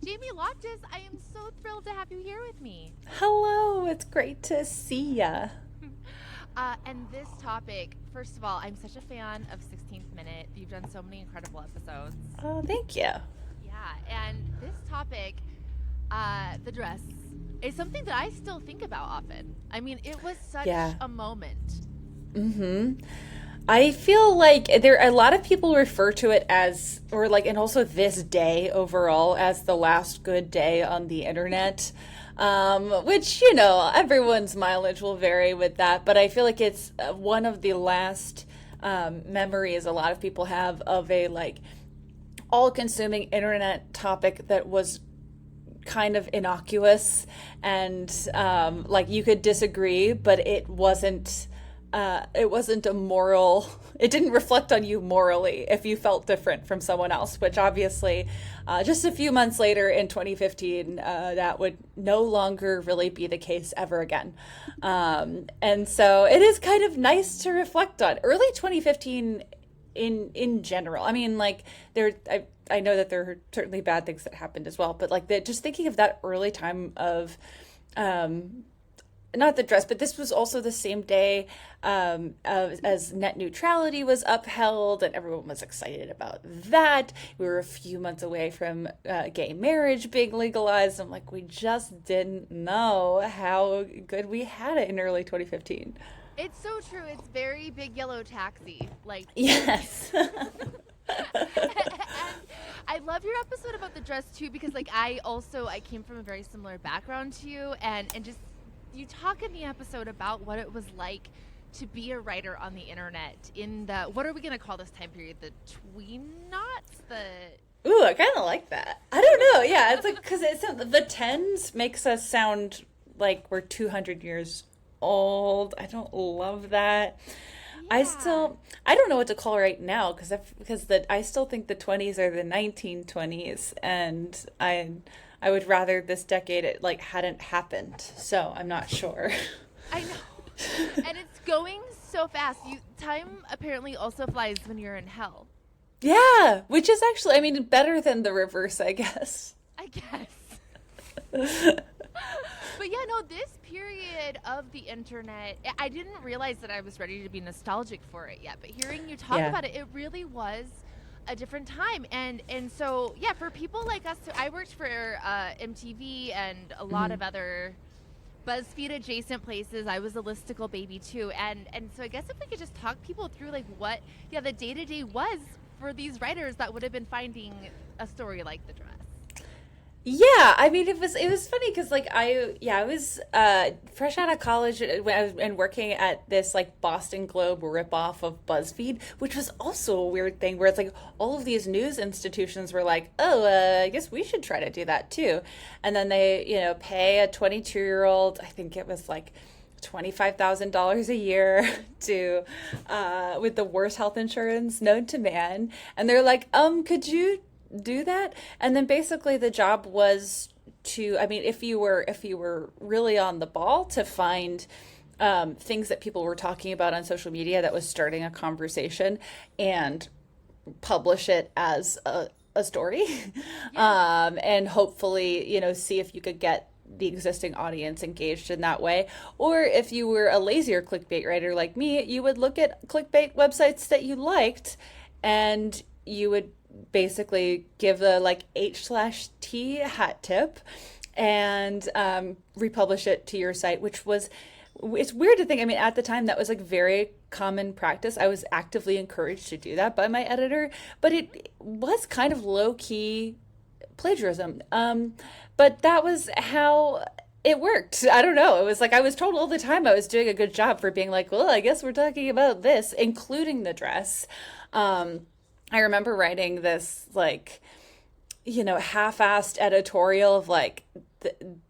Jamie Loftus, I am so thrilled to have you here with me. Hello, it's great to see ya. And this topic, first of all, I'm such a fan of 16th Minute. You've done so many incredible episodes. Oh, thank you. Yeah, and this topic, the dress, is something that I still think about often. I mean, it was such Yeah. a moment. I feel like there a lot of people refer to it as, or like, and also this day overall as the last good day on the internet. Which, everyone's mileage will vary with that, but I feel like it's one of the last memories a lot of people have of a like all consuming internet topic that was kind of innocuous and like you could disagree, but it wasn't a moral, it didn't reflect on you morally if you felt different from someone else, which obviously just a few months later in 2015 that would no longer really be the case ever again. And so it is kind of nice to reflect on early 2015 in general. I mean, like I know that there are certainly bad things that happened as well, but like just thinking of that early time of um, not the dress, but this was also the same day as net neutrality was upheld, and everyone was excited about that. We were a few months away from gay marriage being legalized. I'm like, we just didn't know how good we had it in early 2015. It's so true. It's very big yellow taxi. Like, Yes. and I love your episode about the dress too because like I came from a very similar background to you and just you talk in the episode about what it was like to be a writer on the internet in the what are we going to call this time period, the tween knots, the Ooh, I kind of like that. I don't know. Yeah, it's like because the tens makes us sound like we're 200 years old. I don't love that. yeah. I don't know what to call right now I still think the 20s are the 1920s, and I would rather this decade it like hadn't happened. So I'm not sure. I know. And it's going so fast. You time apparently also flies when you're in hell. Yeah, which is actually, I mean, better than the reverse, I guess. I guess. But yeah, no, this period of the internet, I didn't realize that I was ready to be nostalgic for it yet. But hearing you talk Yeah. about it, it really was a different time. And so yeah, for people like us, I worked for MTV and a lot Mhm. of other BuzzFeed adjacent places. I was a listicle baby too, and so I guess if we could just talk people through like what yeah the day to day was for these writers that would have been finding a story like the dress. Yeah, I mean it was funny because like I was fresh out of college when I was and working at this like Boston Globe ripoff of BuzzFeed, which was also a weird thing where it's like all of these news institutions were like, oh, I guess we should try to do that too, and then they pay a 22-year-old, I think it was like $25,000 a year to with the worst health insurance known to man, and they're like, could you do that? And then basically the job was to, I mean, if you were really on the ball, to find things that people were talking about on social media that was starting a conversation and publish it as a story. Yeah. And hopefully, see if you could get the existing audience engaged in that way. Or if you were a lazier clickbait writer like me, you would look at clickbait websites that you liked, and you would basically give the like H/T hat tip and republish it to your site, which was, it's weird to think. I mean, at the time, that was like very common practice. I was actively encouraged to do that by my editor, but it was kind of low key plagiarism. But that was how it worked. I don't know. It was like I was told all the time I was doing a good job for being like, well, I guess we're talking about this, including the dress. Um, I remember writing this like half-assed editorial of like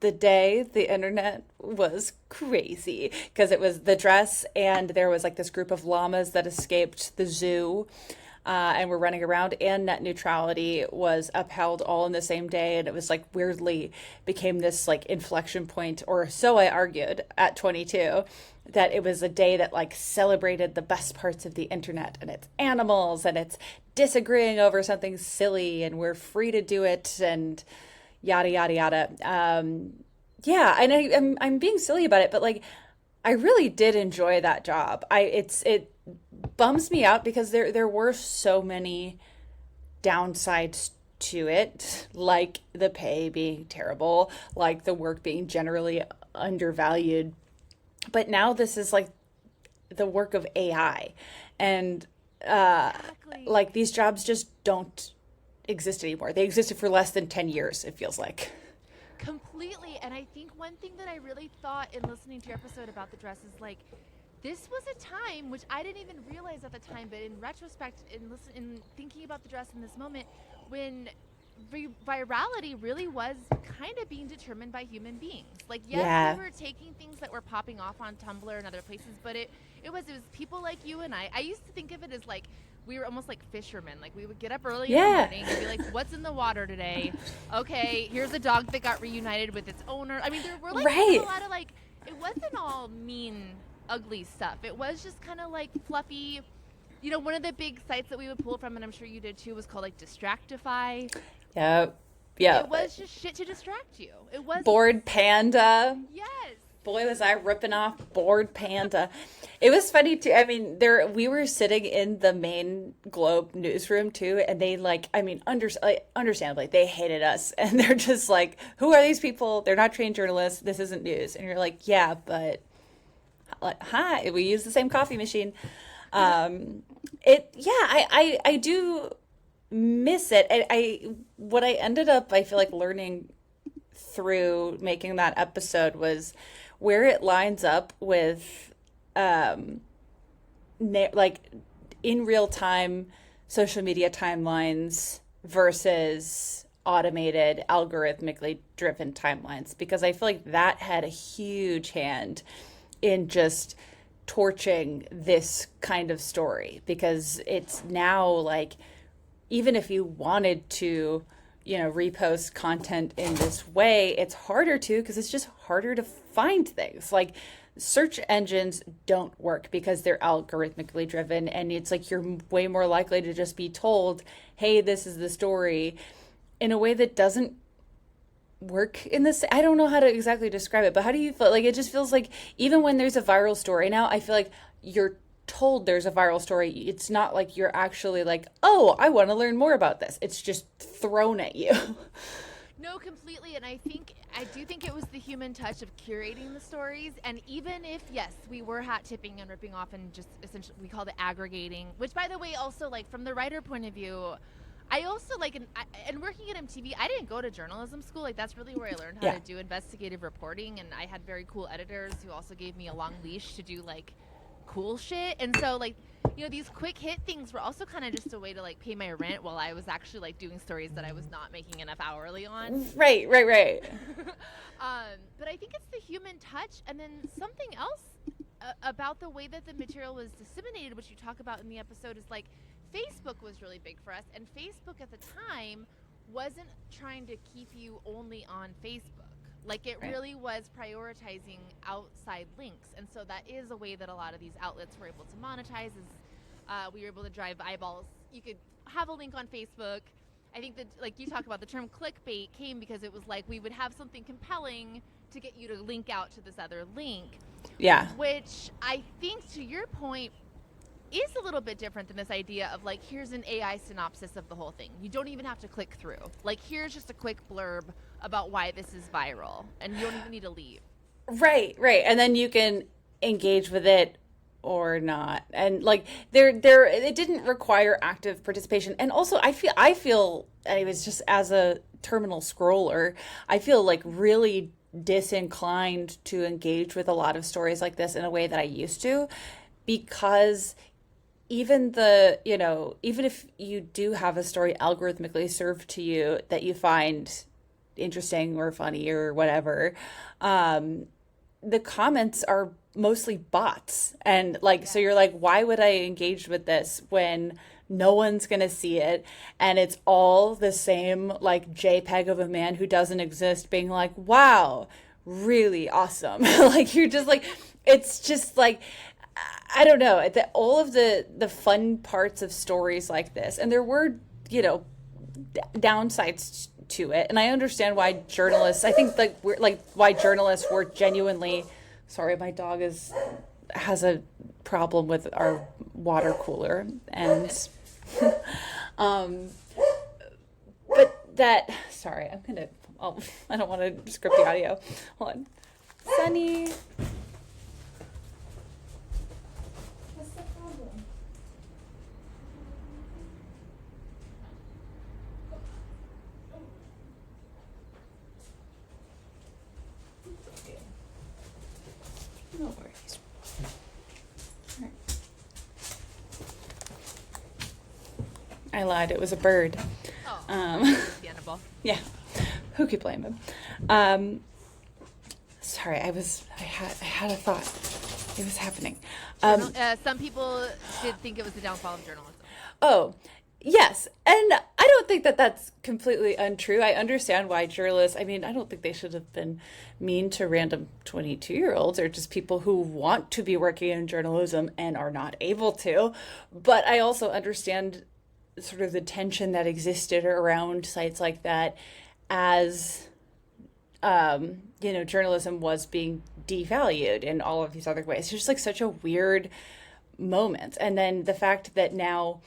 the day the internet was crazy because it was the dress, and there was like this group of llamas that escaped the zoo and were running around, and net neutrality was upheld all in the same day, and it was like weirdly became this like inflection point, or so I argued at 22, that it was a day that like celebrated the best parts of the internet and its animals, and it's disagreeing over something silly and we're free to do it, and yada yada yada. Yeah, and I'm being silly about it, but like I really did enjoy that job. It bums me out because there were so many downsides to it, like the pay being terrible, like the work being generally undervalued. But now this is like the work of AI, and Exactly. like these jobs just don't exist anymore. They existed for less than 10 years, it feels like. Completely. And I think one thing that I really thought in listening to your episode about the dress is like, this was a time which I didn't even realize at the time, but in retrospect, in thinking about the dress in this moment, when virality really was kind of being determined by human beings. Like, yes, we Yeah. were taking things that were popping off on Tumblr and other places, but it was people like you and I. I used to think of it as like we were almost like fishermen. Like we would get up early in the Yeah. morning and be like, "What's in the water today? Okay, here's a dog that got reunited with its owner." I mean, there were like kind of Right. a lot of like it wasn't all mean, ugly stuff. It was just kind of like fluffy. One of the big sites that we would pull from, and I'm sure you did too, was called like Distractify. Yep. It Yep. was just shit to distract you. It was Bored Panda. yes. Boy, was I ripping off Bored Panda. It was funny too. I mean, there we were sitting in the main Globe newsroom too, and they like, I mean, understandably, they hated us, and they're just like, "Who are these people? They're not trained journalists. This isn't news." And you're like, "Yeah, but like, hi, we use the same coffee machine." Yeah, I do miss it. What I ended up, I feel like learning through making that episode was where it lines up with um like in real time social media timelines versus automated algorithmically driven timelines, because I feel like that had a huge hand in just torching this kind of story, because it's now like, even if you wanted to, repost content in this way, it's harder to, because it's just harder to find things. Like search engines don't work because they're algorithmically driven, and it's like you're way more likely to just be told, "Hey, this is the story," in a way that doesn't work in this. I don't know how to exactly describe it, but how do you feel? Like it just feels like even when there's a viral story now, I feel like you're told there's a viral story. It's not like you're actually like, "Oh, I want to learn more about this." It's just thrown at you. No, completely. And I do think it was the human touch of curating the stories. And even if, yes, we were hat tipping and ripping off and just essentially, we called it aggregating, which by the way, also like from the writer point of view, I also like, and working at MTV, I didn't go to journalism school. Like that's really where I learned how Yeah. to do investigative reporting. And I had very cool editors who also gave me a long leash to do like cool shit. And so like, these quick hit things were also kind of just a way to like pay my rent while I was actually like doing stories that I was not making enough hourly on. Right, right, right. But I think it's the human touch, and then something else about the way that the material was disseminated, which you talk about in the episode, is like Facebook was really big for us, and Facebook at the time wasn't trying to keep you only on Facebook. Like it Right. really was prioritizing outside links, and so that is a way that a lot of these outlets were able to monetize. Is we were able to drive eyeballs. You could have a link on Facebook. I think that, like you talk about, the term clickbait came because it was like we would have something compelling to get you to link out to this other link, Yeah. which I think, to your point, is a little bit different than this idea of like, here's an AI synopsis of the whole thing. You don't even have to click through. Like, here's just a quick blurb about why this is viral, and you don't even need to leave. Right, right. And then you can engage with it or not. And like there it didn't require active participation. And also I feel I was just, as a terminal scroller, I feel like really disinclined to engage with a lot of stories like this in a way that I used to, because even if you do have a story algorithmically served to you that you find interesting or funny or whatever, the comments are mostly bots. And like, so Yeah. you're like, why would I engage with this when no one's gonna see it, and it's all the same like JPEG of a man who doesn't exist being like, wow, really awesome. Like you're just like, it's just like, I don't know, all of the fun parts of stories like this, and there were, downsides to it. And I understand why journalists, I think why journalists were genuinely, sorry, my dog has a problem with our water cooler. And, um, but that, sorry, I don't want to script the audio. Hold on. Sunny. What's the problem? No worries. Right. I lied. It was a bird. Oh, understandable. Yeah. Who could blame him? Sorry, I had a thought. It was happening. Some people did think it was the downfall of journalism. Oh, yes. And I don't think that that's completely untrue. I understand why journalists, I mean, I don't think they should have been mean to random 22-year-olds or just people who want to be working in journalism and are not able to. But I also understand sort of the tension that existed around sites like that as journalism was being devalued in all of these other ways. It's just like such a weird moment. And then the fact that now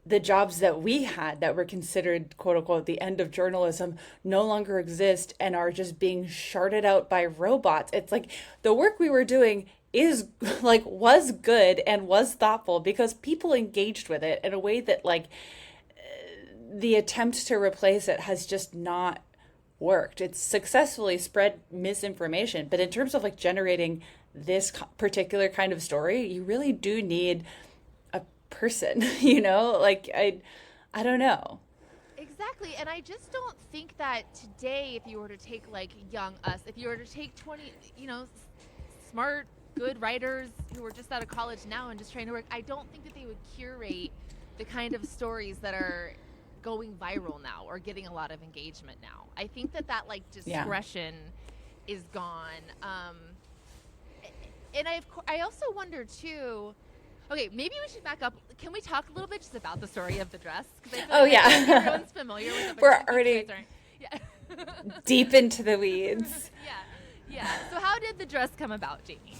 the jobs that we had that were considered quote unquote the end of journalism no longer exist and are just being sharded out by robots. It's like the work we were doing was good and was thoughtful because people engaged with it in a way that the attempt to replace it has just not worked. It's successfully spread misinformation, but in terms of generating this particular kind of story, you really do need a person, I don't know. Exactly. And I just don't think that today, if you were to take young us, if you were to take 20, smart, good writers who are just out of college now and just trying to work, I don't think that they would curate the kind of stories that are going viral now or getting a lot of engagement now. I think that discretion is gone. And I also wonder too, okay, maybe we should back up. Can we talk a little bit just about the story of the dress? Everyone's familiar with it. But We're already deep into the weeds. Yeah. So how did the dress come about, Jamie?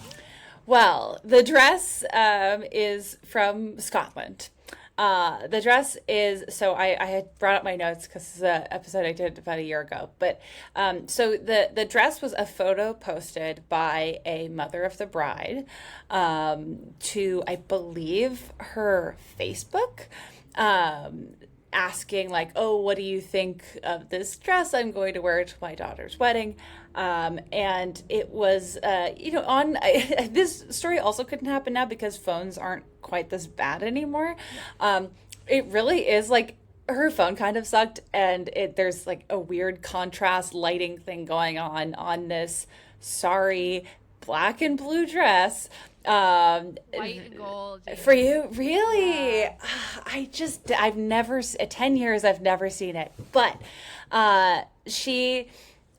Well, the dress is from Scotland. The dress is, so I had brought up my notes because this is an episode I did about a year ago. But so the dress was a photo posted by a mother of the bride to, I believe, her Facebook, asking oh, what do you think of this dress I'm going to wear to my daughter's wedding? And it was, this story also couldn't happen now because phones aren't quite this bad anymore. It really is her phone kind of sucked, and there's a weird contrast lighting thing going on this sorry black and blue dress. White and gold. Jamie. For you, really? Yeah. I've never, 10 years, I've never seen it. But she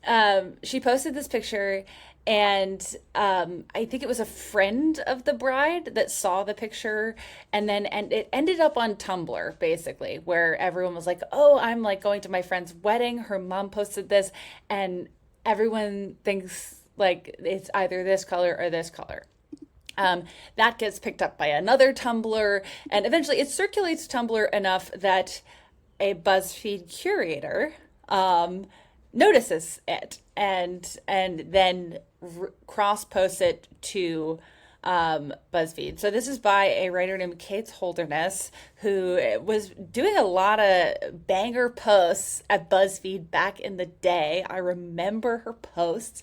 posted this picture, and I think it was a friend of the bride that saw the picture, and it ended up on Tumblr, basically, where everyone was oh, I'm going to my friend's wedding. Her mom posted this, and everyone thinks it's either this color or this color. That gets picked up by another Tumblr, and eventually it circulates Tumblr enough that a BuzzFeed curator notices it and then cross posts it to BuzzFeed. So this is by a writer named Kate Holderness, who was doing a lot of banger posts at BuzzFeed back in the day. I remember her posts.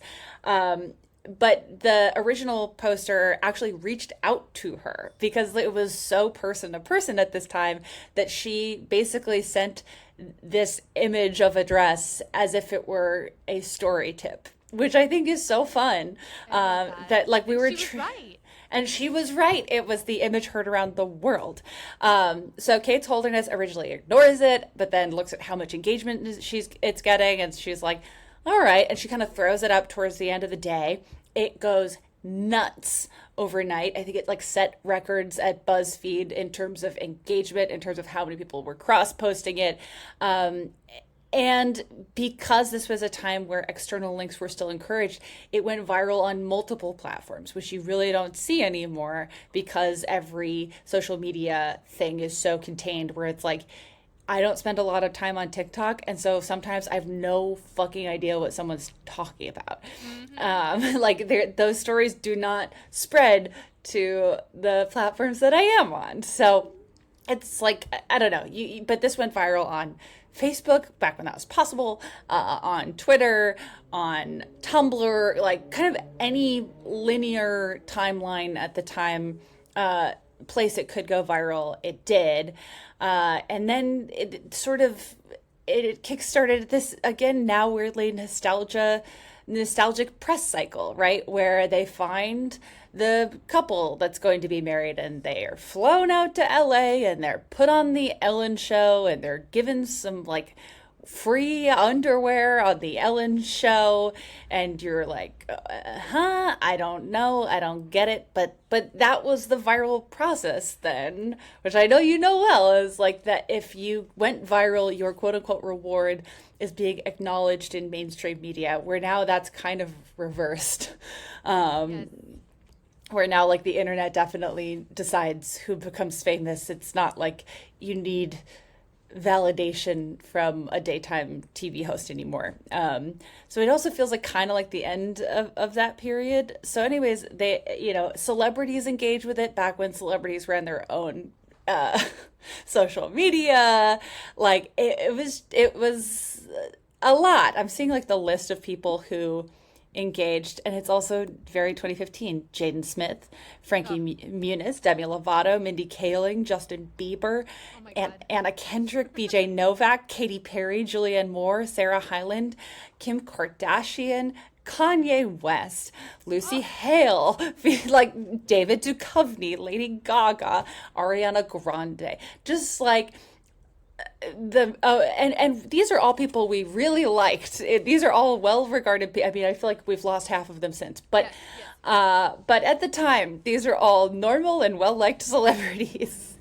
But the original poster actually reached out to her because it was so person to person at this time that she basically sent this image of a dress as if it were a story tip, which I think is so fun. That we were right. And she was right. It was the image heard around the world. So Kate's Holderness originally ignores it, but then looks at how much engagement it's getting, and she's like, all right. And she kind of throws it up towards the end of the day. It goes nuts overnight. I think it set records at BuzzFeed in terms of engagement, in terms of how many people were cross-posting it. And because this was a time where external links were still encouraged, it went viral on multiple platforms, which you really don't see anymore because every social media thing is so contained where it's like, I don't spend a lot of time on TikTok, and so sometimes I have no fucking idea what someone's talking about. Like those stories do not spread to the platforms that I am on. So it's like, I don't know. But this went viral on Facebook back when that was possible, on Twitter, on Tumblr, like kind of any linear timeline at the time, place it could go viral, it did. And then it sort of it kickstarted this again now weirdly nostalgic press cycle, right? Where they find the couple that's going to be married and they are flown out to LA and they're put on the Ellen show and they're given some like free underwear on the Ellen show, and you're like, I don't know, I don't get it, but that was the viral process then, which I know you know well, is like that if you went viral, your quote unquote reward is being acknowledged in mainstream media, where now that's kind of reversed. Yes. Where now like the internet definitely decides who becomes famous. It's not like you need validation from a daytime TV host anymore. So it also feels like kind of like the end of that period. So anyways, celebrities engage with it back when celebrities ran their own social media. Like it was a lot. I'm seeing like the list of people who engaged, and it's also very 2015. Jaden Smith, Frankie Muniz, Demi Lovato, Mindy Kaling, Justin Bieber, Oh my and God. Anna Kendrick, BJ Novak, Katy Perry, Julianne Moore, Sarah Hyland, Kim Kardashian, Kanye West, Lucy Hale, like David Duchovny, Lady Gaga, Ariana Grande. Just like and these are all people we really liked. These are all well regarded. I mean, I feel like we've lost half of them since, Yes, yes. but at the time, these are all normal and well liked celebrities,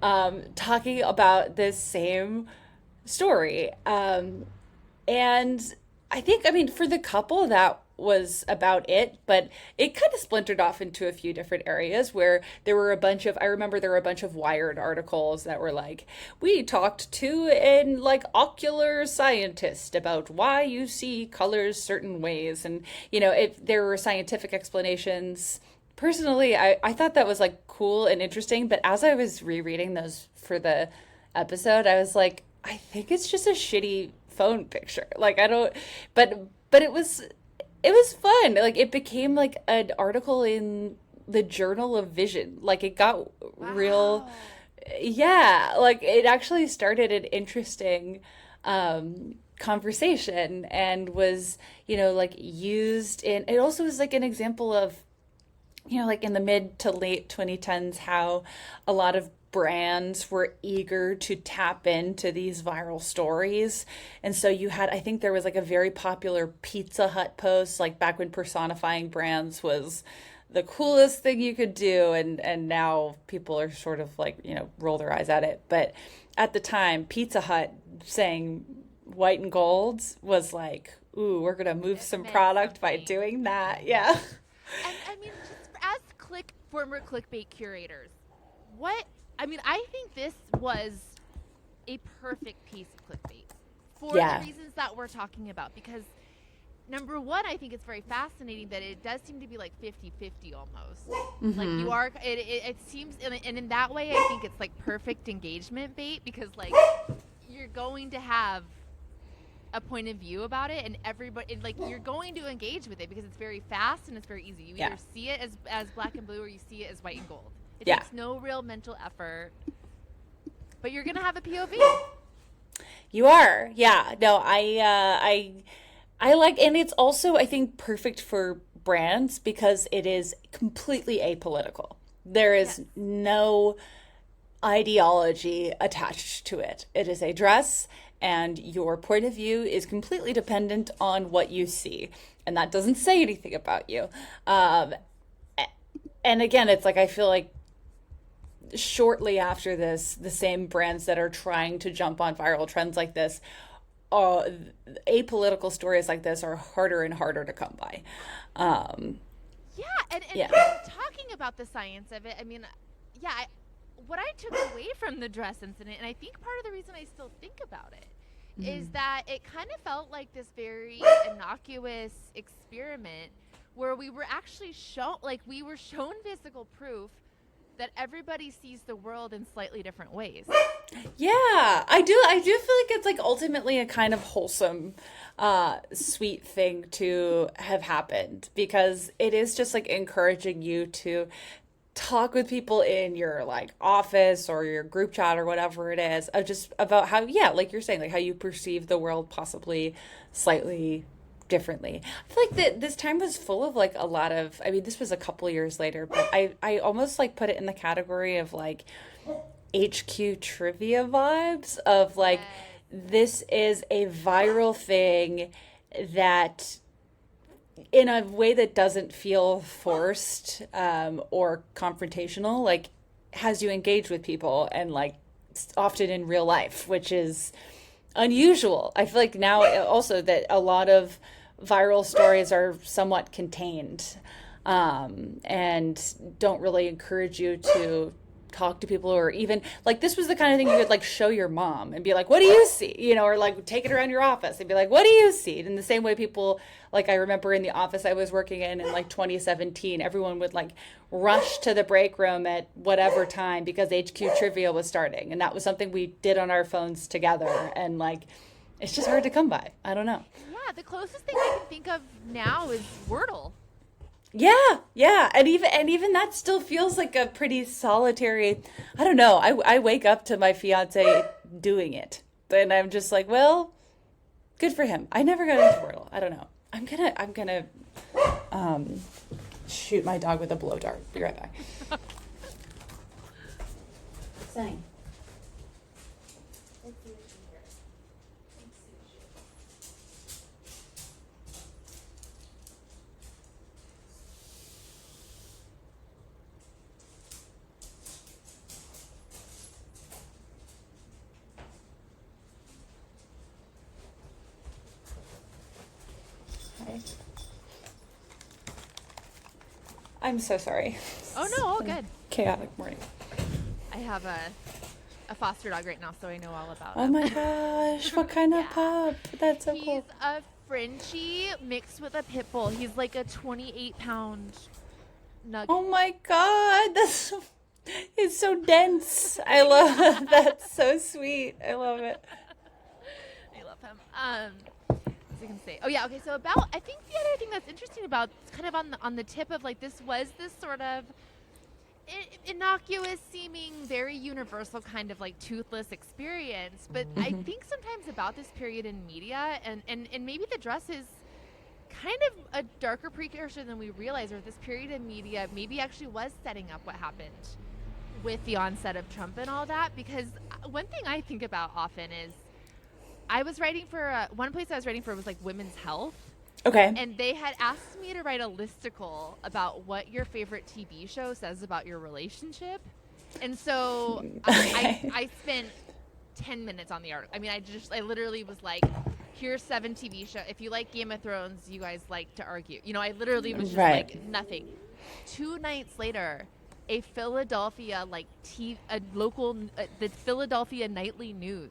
talking about this same story. And I think, I mean, for the couple, that was about it, but it kind of splintered off into a few different areas where there were a bunch of, I remember there were a bunch of Wired articles that were like, we talked to an like ocular scientist about why you see colors certain ways. And, if there were scientific explanations, personally, I thought that was like cool and interesting. But as I was rereading those for the episode, I was like, I think it's just a shitty phone picture. Like I don't, but it was fun. Like it became like an article in the Journal of Vision. Like it got real, Wow. yeah. Like it actually started an interesting conversation and was, like used in. It also was like an example of, like in the mid to late 2010s, how a lot of brands were eager to tap into these viral stories. And so you had, I think there was like a very popular Pizza Hut post, like back when personifying brands was the coolest thing you could do. And now people are sort of like, roll their eyes at it. But at the time, Pizza Hut saying white and gold was like, ooh, we're going to move It some meant product by something. doing that. Yeah. And I mean, just as former clickbait curators, what I mean, I think this was a perfect piece of clickbait for the Yeah. reasons that we're talking about. Because number one, I think it's very fascinating that it does seem to be like 50-50 almost. Like you are, it seems, and in that way, I think it's like perfect engagement bait because like you're going to have a point of view about it, and everybody like you're going to engage with it because it's very fast and it's very easy. You Yeah. either see it as black and blue or you see it as white and gold. It Yeah. takes no real mental effort, but you're gonna have a POV. You are. Yeah. No, I like, and it's also, I think, perfect for brands because it is completely apolitical. There Yes. is no ideology attached to it. It is a dress, and your point of view is completely dependent on what you see. And that doesn't say anything about you. And again, it's like, I feel like shortly after this, the same brands that are trying to jump on viral trends like this uh, apolitical stories like this are harder and harder to come by. Um, Yeah, and yeah. talking about the science of it, I mean, yeah, what I took away from the dress incident, and I think part of the reason I still think about it, is that it kind of felt like this very innocuous experiment where we were actually shown, like, we were shown physical proof that everybody sees the world in slightly different ways. Yeah, I do feel like it's like ultimately a kind of wholesome, sweet thing to have happened because it is just like encouraging you to talk with people in your like office or your group chat or whatever it is, of just about how, yeah, like you're saying, like how you perceive the world possibly slightly differently. I feel like that this time was full of like a lot of, I mean, this was a couple years later, but I almost like put it in the category of like HQ trivia vibes of like Yes. this is a viral thing that in a way that doesn't feel forced or confrontational, like has you engage with people and like often in real life, which is unusual. I feel like now also that a lot of viral stories are somewhat contained and don't really encourage you to talk to people, or even like this was the kind of thing you would like show your mom and be like, what do you see, or like take it around your office and be like, what do you see? In the same way people, like I remember in the office I was working in like 2017, everyone would like rush to the break room at whatever time because HQ trivia was starting, and that was something we did on our phones together, and like it's just hard to come by. I don't know. Yeah, the closest thing I can think of now is Wordle. Yeah, yeah, and even that still feels like a pretty solitary. I don't know. I wake up to my fiance doing it, and I'm just like, well, good for him. I never got into Wordle. I don't know. I'm gonna um shoot my dog with a blow dart. Be right back. Sunny. Hi. I'm so sorry. Oh no, all good. Chaotic morning. I have a foster dog right now, so I know all about Oh him. my gosh, what kind of Yeah. pup? That's so He's cool. a Frenchie mixed with a pit bull. He's like a 28-pound nugget. Oh my God, it's so dense. I love that's so sweet. I love it. I love him. What was I gonna say? Oh yeah, okay. So about, I think the other thing that's interesting about, it's kind of on the tip of like, this was this sort of innocuous seeming, very universal kind of like toothless experience. But I Hmm. think sometimes about this period in media, and maybe the dress is kind of a darker precursor than we realize, or this period in media maybe actually was setting up what happened with the onset of Trump and all that. Because one thing I think about often is, I was writing for one place I was writing for was like women's health, Okay. and they had asked me to write a listicle about what your favorite TV show says about your relationship. And so Okay. I spent 10 minutes on the article. I mean, I literally was like, here's 7 TV show. If you like Game of Thrones, you guys like to argue. I literally was just Right. like nothing. 2 nights later, a Philadelphia a local the Philadelphia Nightly News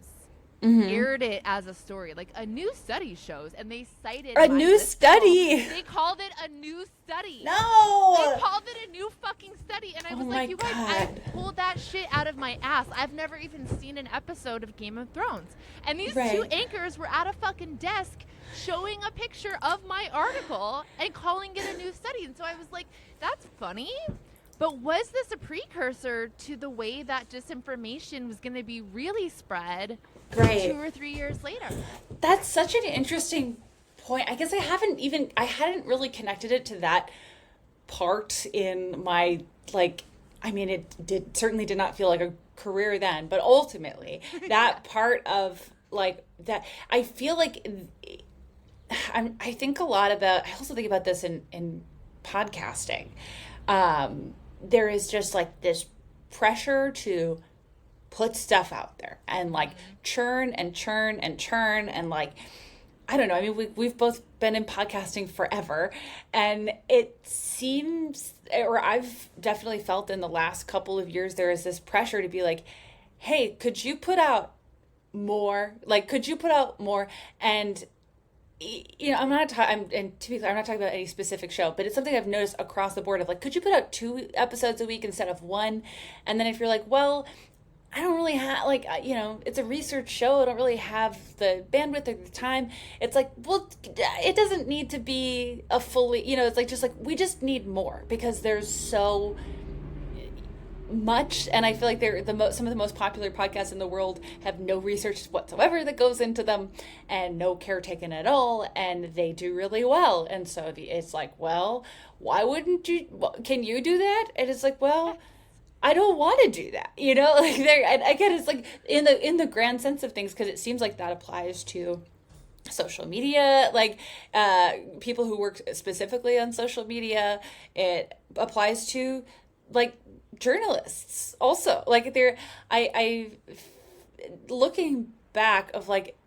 Hmm. aired it as a story. Like, a new study shows, and they cited A my new listicle. study. They called it a new study. They No. called it a new fucking study. And I Oh was my like, you guys, I God. pulled that shit out of my ass. I've never even seen an episode of Game of Thrones. And these 2 Right. anchors were at a fucking desk showing a picture of my article and calling it a new study. And so I was like, that's funny. But was this a precursor to the way that disinformation was going to be really spread Right. 2 or 3 years later? That's such an interesting point. I guess I hadn't really connected it to that part in my, like, I mean, certainly did not feel like a career then, but ultimately Yeah. that part of like that, I feel like I think a lot about, I also think about this in podcasting. There is just like this pressure to put stuff out there and like churn and churn and churn and like, I don't know. I mean, we've both been in podcasting forever, and it seems, or I've definitely felt in the last couple of years, there is this pressure to be like, hey, could you put out more? Like, could you put out more? And I'm not talking. And to be clear, I'm not talking about any specific show, but it's something I've noticed across the board of like, could you put out 2 episodes a week instead of one? And then if you're like, well, I don't really have like, it's a research show. I don't really have the bandwidth or the time. It's like, well, it doesn't need to be a fully, it's like, just like, we just need more because there's so much. And I feel like they're some of the most popular podcasts in the world have no research whatsoever that goes into them and no care taken at all. And they do really well. And so it's like, well, why wouldn't you, can you do that? And it's like, well, I don't want to do that, like there. And again, it's like in the grand sense of things, because it seems like that applies to social media, like people who work specifically on social media. It applies to like journalists also. Like I looking back of like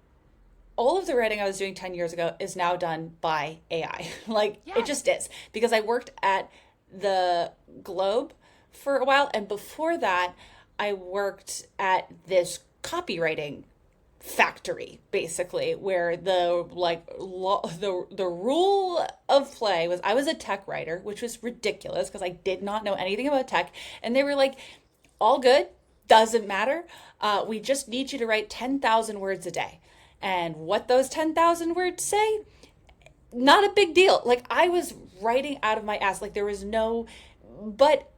all of the writing I was doing 10 years ago is now done by AI. Like it just is, because I worked at the Globe for a while, and before that I worked at this copywriting factory basically, where the rule of play was I was a tech writer, which was ridiculous because I did not know anything about tech, and they were like, all good, doesn't matter, we just need you to write 10,000 words a day. And what those 10,000 words say, not a big deal. Like I was writing out of my ass, like there was no, but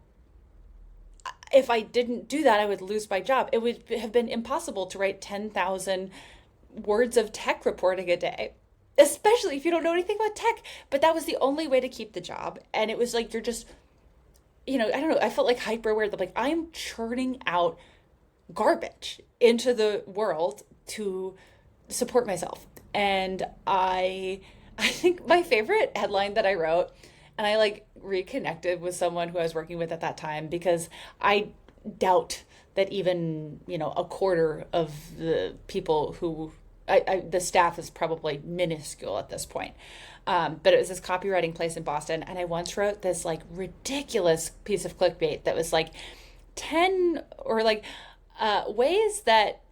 if I didn't do that, I would lose my job. It would have been impossible to write 10,000 words of tech reporting a day, especially if you don't know anything about tech. But that was the only way to keep the job. And it was like, you're just, I don't know, I felt like hyper aware that like I'm churning out garbage into the world to support myself. And I think my favorite headline that I wrote, and I like reconnected with someone who I was working with at that time, because I doubt that even, a quarter of the people who, the staff is probably minuscule at this point. But it was this copywriting place in Boston. And I once wrote this like ridiculous piece of clickbait that was like 10 or like ways that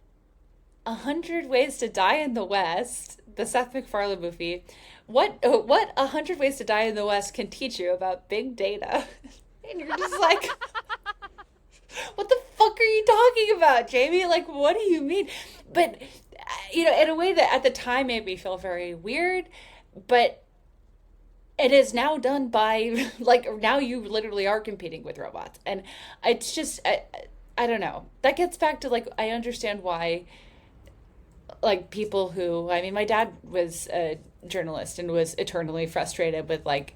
100 Ways to Die in the West, the Seth MacFarlane movie. What 100 Ways to Die in the West can teach you about big data? And you're just like, what the fuck are you talking about, Jamie? Like, what do you mean? But, in a way that at the time made me feel very weird, but it is now done by, like, now you literally are competing with robots. And it's just, I don't know. That gets back to, like, I understand why, like, people who, I mean, my dad was a journalist and was eternally frustrated with like,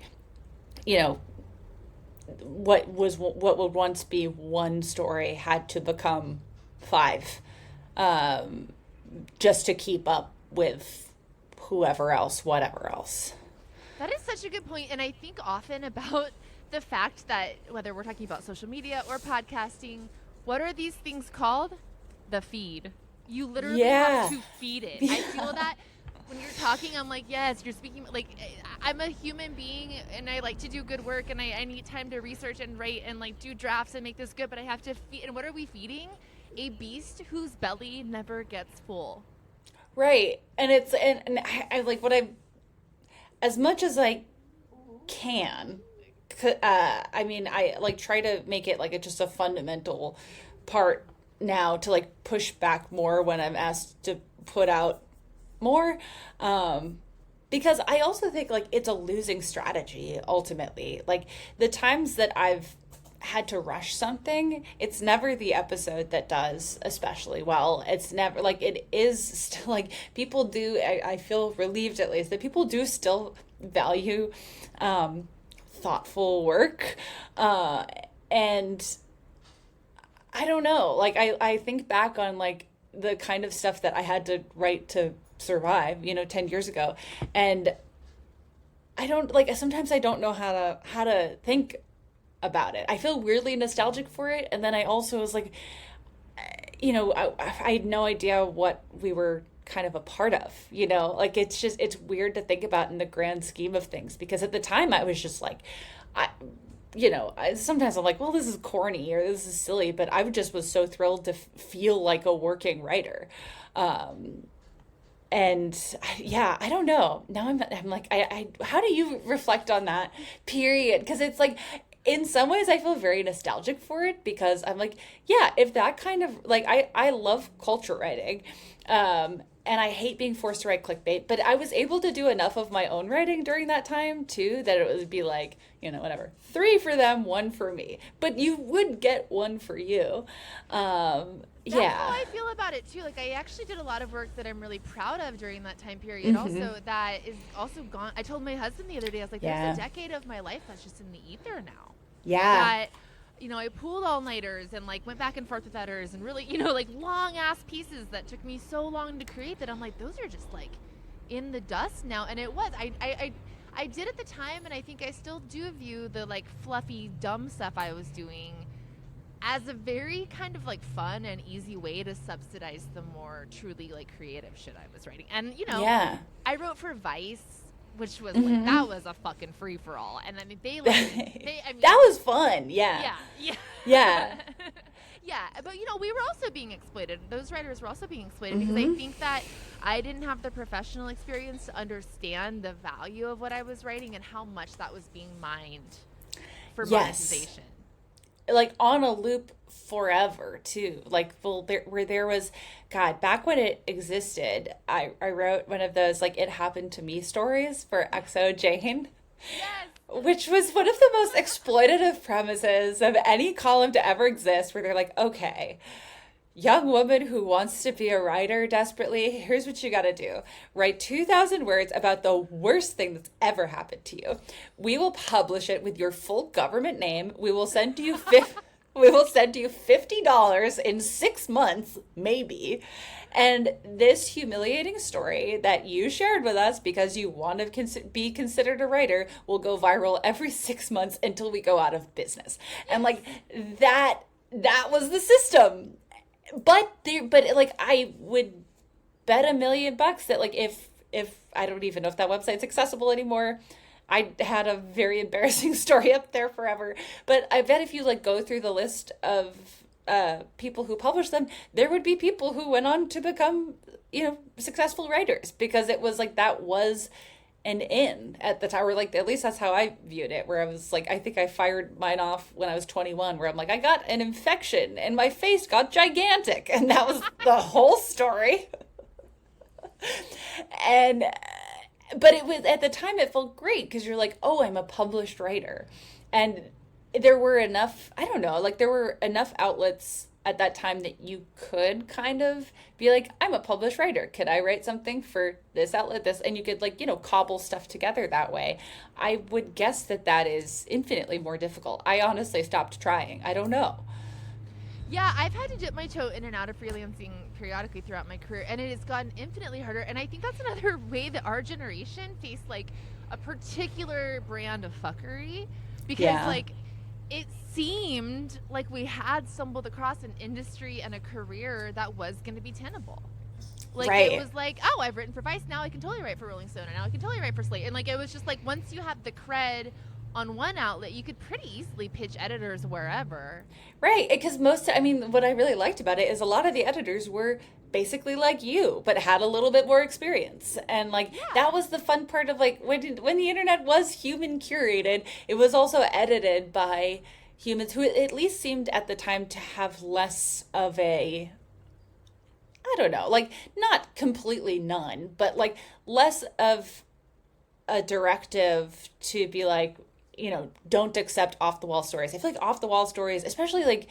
what would once be one story had to become 5, just to keep up with whoever else, whatever else. That is such a good point. And I think often about the fact that whether we're talking about social media or podcasting, what are these things called? The feed. You literally have to feed it. I feel that when you're talking, I'm like, yes, you're speaking, like, I'm a human being and I like to do good work and I need time to research and write and like do drafts and make this good, but I have to feed. And what are we feeding? A beast whose belly never gets full. Right. And it's, and I like as much as I can, I mean, I like try to make it like just a fundamental part now to like push back more when I'm asked to put out more, because I also think like it's a losing strategy ultimately. Like the times that I've had to rush something, it's never the episode that does especially well. It's never like, it is still like people do, I feel relieved at least that people do still value thoughtful work, and I don't know, like I think back on like the kind of stuff that I had to write to survive, 10 years ago, and I don't like, sometimes I don't know how to think about it. I feel weirdly nostalgic for it, and then I also was like, I had no idea what we were kind of a part of, like it's weird to think about in the grand scheme of things, because at the time I was just like, I, sometimes I'm like, well, this is corny or this is silly, but I just was so thrilled to feel like a working writer. Um, and yeah, I don't know. Now I'm like, how do you reflect on that period? Because it's like, in some ways, I feel very nostalgic for it, because I'm like, yeah, if that kind of like, I love culture writing. And I hate being forced to write clickbait, but I was able to do enough of my own writing during that time too, that it would be like, whatever, three for them, one for me. But you would get one for you. That's how Yeah. I feel about it too. Like I actually did a lot of work that I'm really proud of during that time period. Hmm. Also, that is also gone. I told my husband the other day, I was like, "There's Yeah. a decade of my life that's just in the ether now." Yeah. That, I pulled all nighters and like went back and forth with editors and really, like long ass pieces that took me so long to create, that I'm like, those are just like in the dust now. And it was. I did at the time, and I think I still do view the like fluffy, dumb stuff I was doing as a very kind of like fun and easy way to subsidize the more truly like creative shit I was writing. And Yeah. I wrote for Vice, which was like, Hmm. that was a fucking free for all. And I mean, they let they I mean, That was fun. Yeah. yeah, yeah. Yeah. Yeah, but we were also being exploited. Those writers were also being exploited, because I Hmm. think that I didn't have the professional experience to understand the value of what I was writing and how much that was being mined for Yes. monetization. Like on a loop forever too, like, well, where there was, god, back when it existed, I wrote one of those like it happened to me stories for XO Jane, Yes. which was one of the most exploitative premises of any column to ever exist, where they're like, okay, young woman who wants to be a writer desperately, here's what you got to do: write 2,000 words about the worst thing that's ever happened to you. We will publish it with your full government name. We will send you $50 in 6 months, maybe. And this humiliating story that you shared with us because you want to be considered a writer will go viral every 6 months until we go out of business. And like that was the system. But like, I would bet $1 million that like, if I don't even know if that website's accessible anymore. I had a very embarrassing story up there forever, but I bet if you like go through the list of people who published them, there would be people who went on to become, successful writers, because it was like that was an in at the time, or like at least that's how I viewed it. Where I was like, I think I fired mine off when I was 21, where I'm like, I got an infection and my face got gigantic, and that was the whole story. And but it was, at the time, it felt great, because you're like, oh, I'm a published writer. And there were enough, I don't know, like there were enough outlets at that time that you could kind of be like, I'm a published writer, could I write something for this outlet, this, and you could like, cobble stuff together that way. I would guess that that is infinitely more difficult. I honestly stopped trying. I don't know. Yeah, I've had to dip my toe in and out of freelancing periodically throughout my career, and it has gotten infinitely harder. And I think that's another way that our generation faced like a particular brand of fuckery, because Yeah. like it seemed like we had stumbled across an industry and a career that was going to be tenable. Like it Right. was like, oh, I've written for Vice, now I can totally write for Rolling Stone, and now I can totally write for Slate. And like it was just like, once you have the cred on one outlet, you could pretty easily pitch editors wherever. Right, because I mean, what I really liked about it is a lot of the editors were basically like you, but had a little bit more experience. And like, Yeah. that was the fun part of like, when the internet was human curated, it was also edited by humans who at least seemed at the time to have less of a, I don't know, like, not completely none, but like less of a directive to be like, don't accept off the wall stories. I feel like off the wall stories, especially like,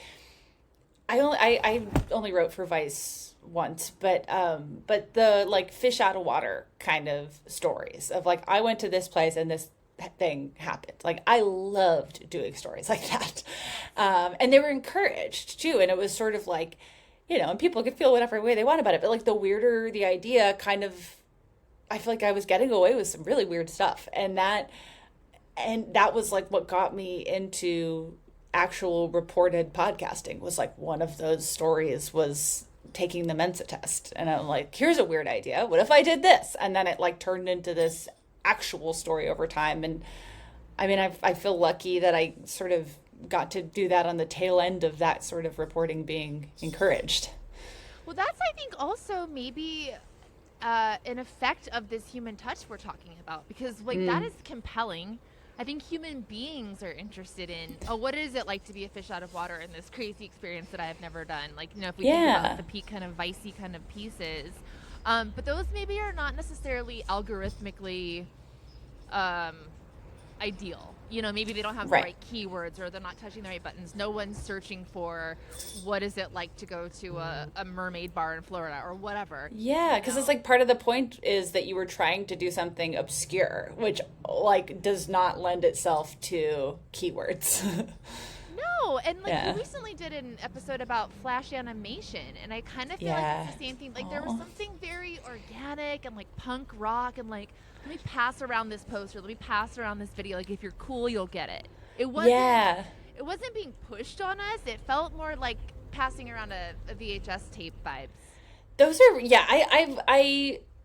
I only wrote for Vice once, but the like fish out of water kind of stories of like, I went to this place and this thing happened. Like, I loved doing stories like that. And they were encouraged too, and it was sort of like, and people could feel whatever way they want about it, but like the weirder the idea, kind of, I feel like I was getting away with some really weird stuff, and that was like what got me into actual reported podcasting was like one of those stories was taking the Mensa test. And I'm like, here's a weird idea. What if I did this? And then it like turned into this actual story over time. And I mean, I feel lucky that I sort of got to do that on the tail end of that sort of reporting being encouraged. Well, that's, I think, also maybe an effect of this human touch we're talking about, because like that is compelling. I think human beings are interested in, oh, what is it like to be a fish out of water in this crazy experience that I have never done? Like, you know, if we think about the peak kind of vicey kind of pieces, but those maybe are not necessarily algorithmically ideal. You know, maybe they don't have the right keywords, or they're not touching the right buttons. No one's searching for what is it like to go to a mermaid bar in Florida or whatever. Yeah, because it's like part of the point is that you were trying to do something obscure, which like does not lend itself to keywords. No, and like we recently did an episode about Flash animation, and I kind of feel like it's the same thing. Like there was something very organic and like punk rock, and like, let me pass around this poster, let me pass around this video. Like, if you're cool, you'll get it. It wasn't being pushed on us. It felt more like passing around a VHS tape vibes. Those are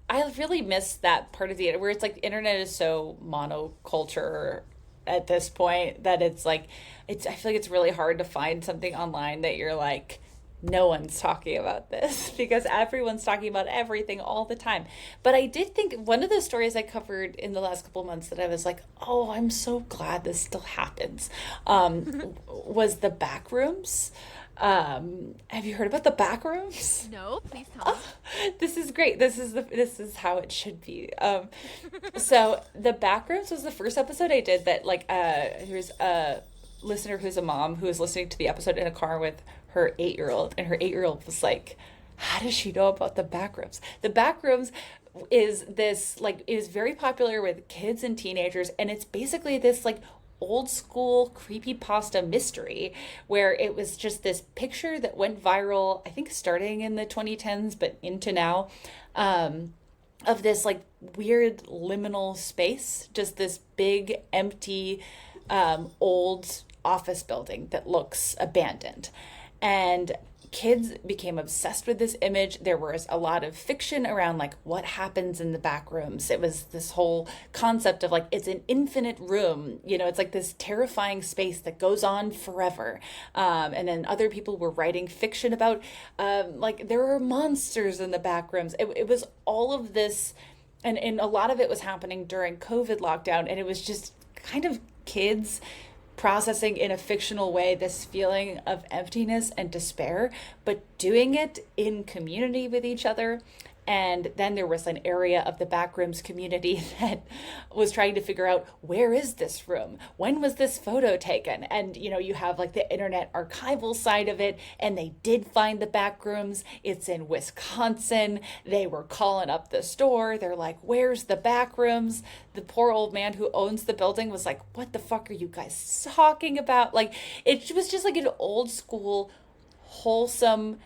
I really miss that part of the where it's like the internet is so monoculture at this point that it's like I feel like it's really hard to find something online that you're like, no one's talking about this, because everyone's talking about everything all the time. But I did think one of the stories I covered in the last couple of months that I was like, oh, I'm so glad this still happens, was the back rooms. Have you heard about the back rooms? No, please tell me. This is great. This is how it should be. So the back rooms was the first episode I did that like here's a listener who's a mom who was listening to the episode in a car with her 8-year-old, and her 8-year-old was like, how does she know about the back rooms? The back rooms is this like is very popular with kids and teenagers, and it's basically this like old school creepypasta mystery where it was just this picture that went viral, I think starting in the 2010s but into now, of this like weird liminal space, just this big empty old office building that looks abandoned. And kids became obsessed with this image. There was a lot of fiction around like what happens in the back rooms. It was this whole concept of like it's an infinite room, you know, it's like this terrifying space that goes on forever. And then other people were writing fiction about like there are monsters in the back rooms. It was all of this, and a lot of it was happening during COVID lockdown, and it was just kind of kids processing in a fictional way this feeling of emptiness and despair, but doing it in community with each other. And then there was an area of the backrooms community that was trying to figure out, where is this room? When was this photo taken? And, you know, you have like the internet archival side of it, and they did find the backrooms. It's in Wisconsin. They were calling up the store. They're like, where's the backrooms? The poor old man who owns the building was like, what the fuck are you guys talking about? Like, it was just like an old school, wholesome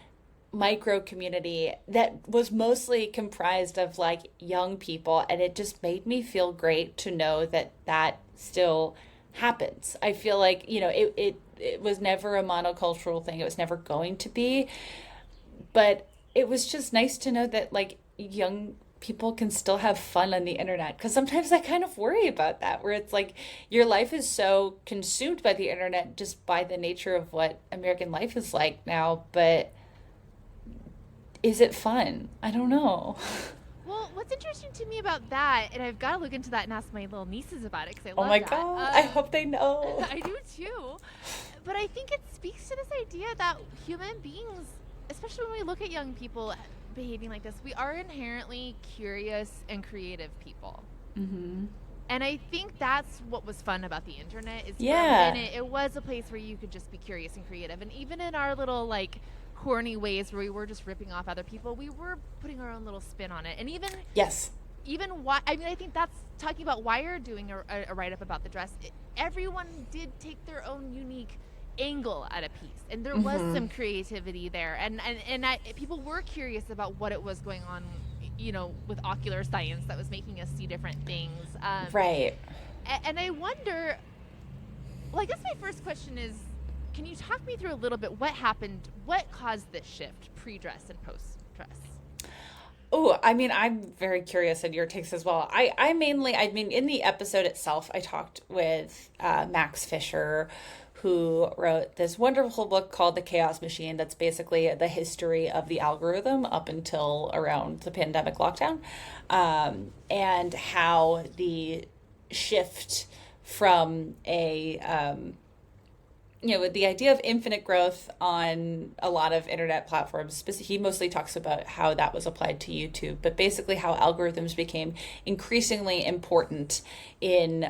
micro community that was mostly comprised of like young people, and it just made me feel great to know that that still happens. I feel like, you know, it was never a monocultural thing. It was never going to be, but it was just nice to know that like young people can still have fun on the internet, because sometimes I kind of worry about that, where it's like your life is so consumed by the internet just by the nature of what American life is like now, but is it fun? I don't know. Well, what's interesting to me about that, and I've got to look into that and ask my little nieces about it, because I love Oh my that. God, I hope they know. I do too. But I think it speaks to this idea that human beings, especially when we look at young people behaving like this, we are inherently curious and creative people. Mm-hmm. And I think that's what was fun about the internet, is it was a place where you could just be curious and creative. And even in our little like corny ways where we were just ripping off other people, we were putting our own little spin on it. And even why, I mean, I think that's talking about why you're doing a write-up about the dress. Everyone did take their own unique angle at a piece, and there was some creativity there, and people were curious about what it was going on, you know, with ocular science that was making us see different things. Right. And I wonder, well, I guess my first question is, can you talk me through a little bit what happened, what caused this shift pre-dress and post-dress? Oh, I mean, I'm very curious in your takes as well. I mean, in the episode itself, I talked with Max Fisher, who wrote this wonderful book called The Chaos Machine. That's basically the history of the algorithm up until around the pandemic lockdown, and how the shift from the idea of infinite growth on a lot of internet platforms. He mostly talks about how that was applied to YouTube, but basically how algorithms became increasingly important in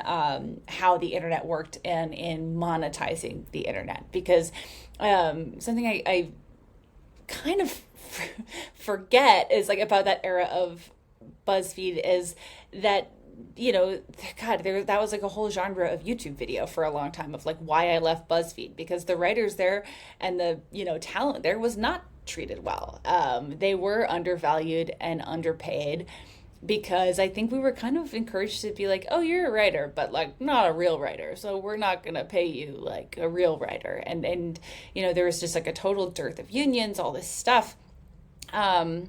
how the internet worked and in monetizing the internet. Because something I kind of forget is like about that era of BuzzFeed is that God, that was like a whole genre of YouTube video for a long time of like why I left BuzzFeed, because the writers there and the talent there was not treated well. They were undervalued and underpaid because I think we were kind of encouraged to be like, oh, you're a writer, but like not a real writer, so we're not gonna pay you like a real writer. And there was just like a total dearth of unions, all this stuff, and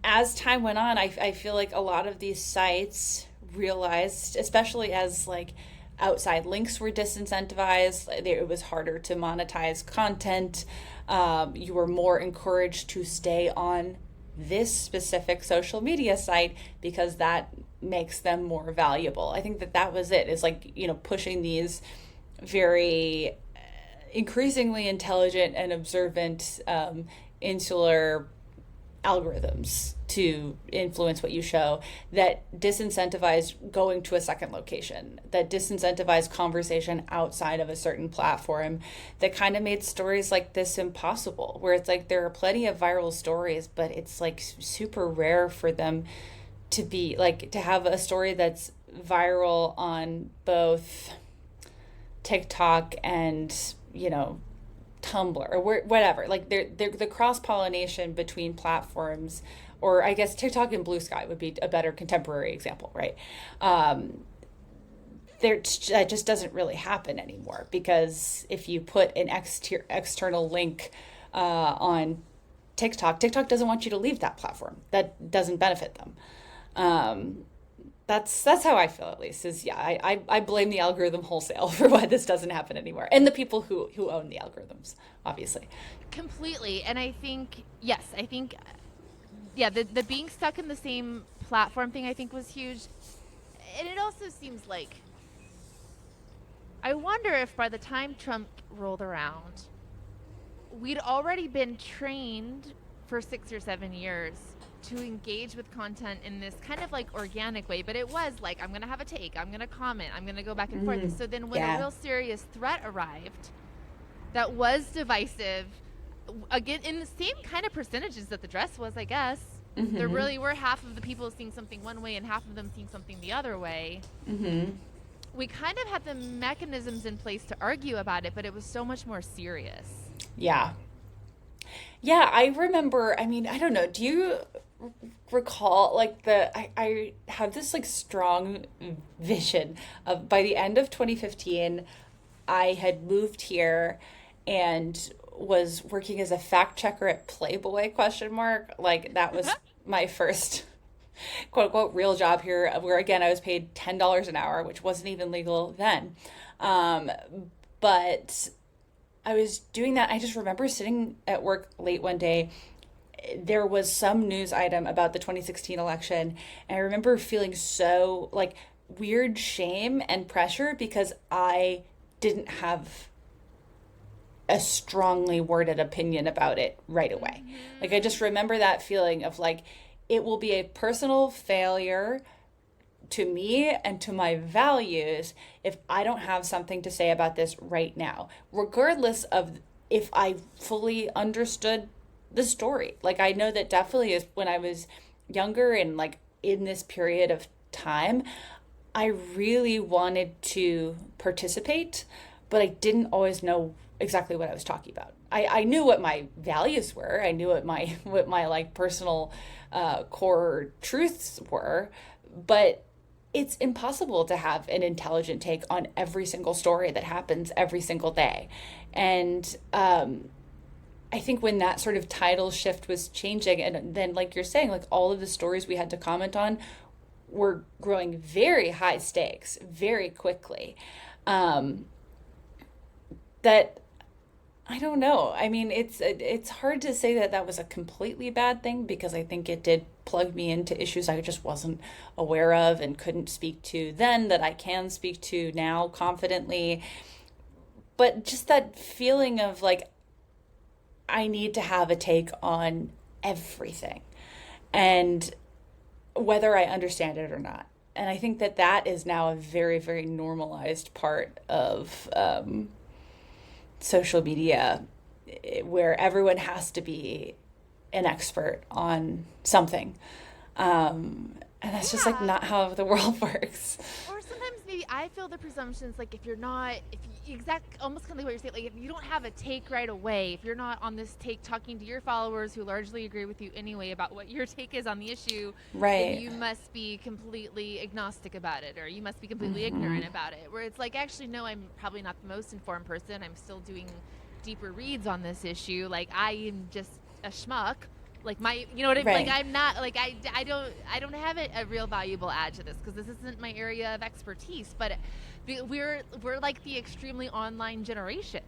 as time went on, I feel like a lot of these sites realized, especially as like outside links were disincentivized, it was harder to monetize content. You were more encouraged to stay on this specific social media site because that makes them more valuable. I think that was it. Is like, pushing these very increasingly intelligent and observant insular algorithms to influence what you show, that disincentivize going to a second location, that disincentivize conversation outside of a certain platform, that kind of made stories like this impossible, where it's like there are plenty of viral stories, but it's like super rare for them to be like to have a story that's viral on both TikTok and Tumblr or whatever. Like the cross pollination between platforms, or I guess TikTok and Blue Sky would be a better contemporary example, right? That just doesn't really happen anymore, because if you put an external link on TikTok doesn't want you to leave that platform. That doesn't benefit them. That's how I feel, at least. I blame the algorithm wholesale for why this doesn't happen anymore, and the people who own the algorithms, obviously. Completely. And I think the being stuck in the same platform thing I think was huge. And it also seems like, I wonder if by the time Trump rolled around, we'd already been trained for 6 or 7 years to engage with content in this kind of like organic way, but it was like, I'm going to have a take, I'm going to comment, I'm going to go back and forth. So then when a real serious threat arrived that was divisive, again, in the same kind of percentages that the dress was, I guess, there really were half of the people seeing something one way and half of them seeing something the other way. We kind of had the mechanisms in place to argue about it, but it was so much more serious. Yeah, I remember, I mean, I don't know, do you recall like I have this like strong vision of, by the end of 2015, I had moved here and was working as a fact checker at Playboy ? Like that was my first quote unquote real job here, where again I was paid $10 an hour, which wasn't even legal then. But I was doing that. I just remember sitting at work late one day. There was some news item about the 2016 election, and I remember feeling so like weird shame and pressure because I didn't have a strongly worded opinion about it right away. Like I just remember that feeling of like, it will be a personal failure to me and to my values if I don't have something to say about this right now, regardless of if I fully understood the story. Like I know that definitely is when I was younger and like in this period of time, I really wanted to participate, but I didn't always know exactly what I was talking about. I knew what my values were. I knew what my like personal core truths were, but it's impossible to have an intelligent take on every single story that happens every single day. And I think when that sort of title shift was changing, and then, like you're saying, like all of the stories we had to comment on were growing very high stakes very quickly. Um, that I don't know. I mean, it's hard to say that that was a completely bad thing because I think it did plug me into issues I just wasn't aware of and couldn't speak to then that I can speak to now confidently. But just that feeling of like I need to have a take on everything and whether I understand it or not. And I think that that is now a very, very normalized part of social media where everyone has to be an expert on something. And that's just like Yeah. not how the world works. Or sometimes maybe I feel the presumptions like if you're not, if you almost kind of like what you're saying, like if you don't have a take right away, if you're not on this take talking to your followers who largely agree with you anyway about what your take is on the issue, then Right. you must be completely agnostic about it, or you must be completely ignorant about it. Where it's like, actually, no, I'm probably not the most informed person. I'm still doing deeper reads on this issue. Like I am just a schmuck, like my, you know what I mean? Like Right. I'm not like I don't have a real valuable add to this because this isn't my area of expertise. But we're like the extremely online generation.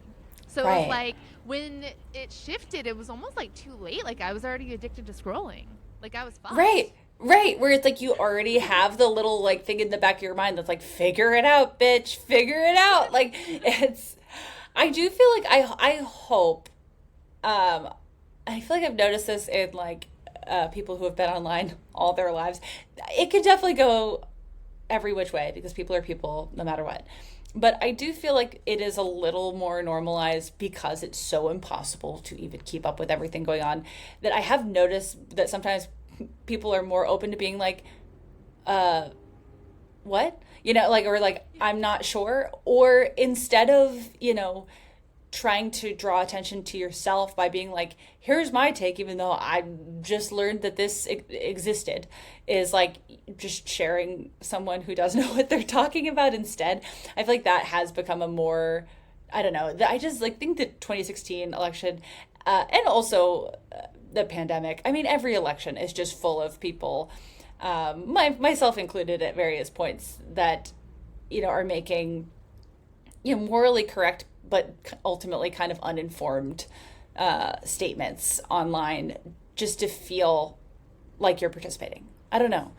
So it was Right. like when it shifted, it was almost like too late. Like I was already addicted to scrolling. Like I was fucked. Right. Right. Where it's like you already have the little like thing in the back of your mind that's like, figure it out, bitch, figure it out. Like it's I do feel like I hope um I feel like I've noticed this in like people who have been online all their lives. It could definitely go every which way because people are people no matter what. But I do feel like it is a little more normalized because it's so impossible to even keep up with everything going on that I have noticed that sometimes people are more open to being like, uh, what? You know, like, or like, I'm not sure. Or instead of, trying to draw attention to yourself by being like, here's my take, even though I just learned that this existed, is like just sharing someone who doesn't know what they're talking about instead. I feel like that has become a more, I don't know, I just like think the 2016 election and also the pandemic. I mean, every election is just full of people, myself included at various points, that, are making morally correct but ultimately kind of uninformed statements online just to feel like you're participating. I don't know.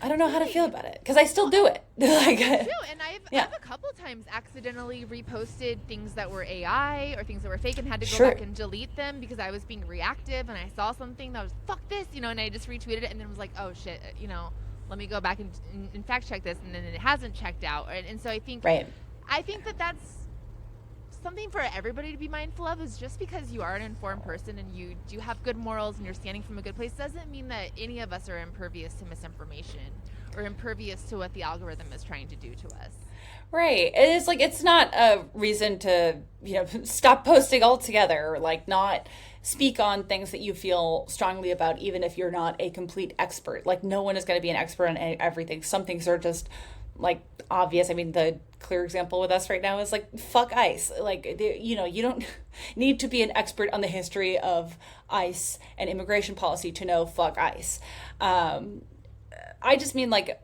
I don't know how to feel Completely. about it because I still Well, do it. I do Like, too, and yeah, I've a couple times accidentally reposted things that were AI or things that were fake and had to go sure, back and delete them because I was being reactive and I saw something that was fuck this, and I just retweeted it and then was like, oh shit, let me go back and fact check this, and then it hasn't checked out, and so right, I think that that's something for everybody to be mindful of. Is just because you are an informed person and you do have good morals and you're standing from a good place doesn't mean that any of us are impervious to misinformation or impervious to what the algorithm is trying to do to us. right. It's like it's not a reason to stop posting altogether or like not speak on things that you feel strongly about, even if you're not a complete expert. Like no one is going to be an expert on everything. Some things are just like obvious. I mean, the clear example with us right now is like fuck ICE. Like you don't need to be an expert on the history of ICE and immigration policy to know fuck ICE. I just mean like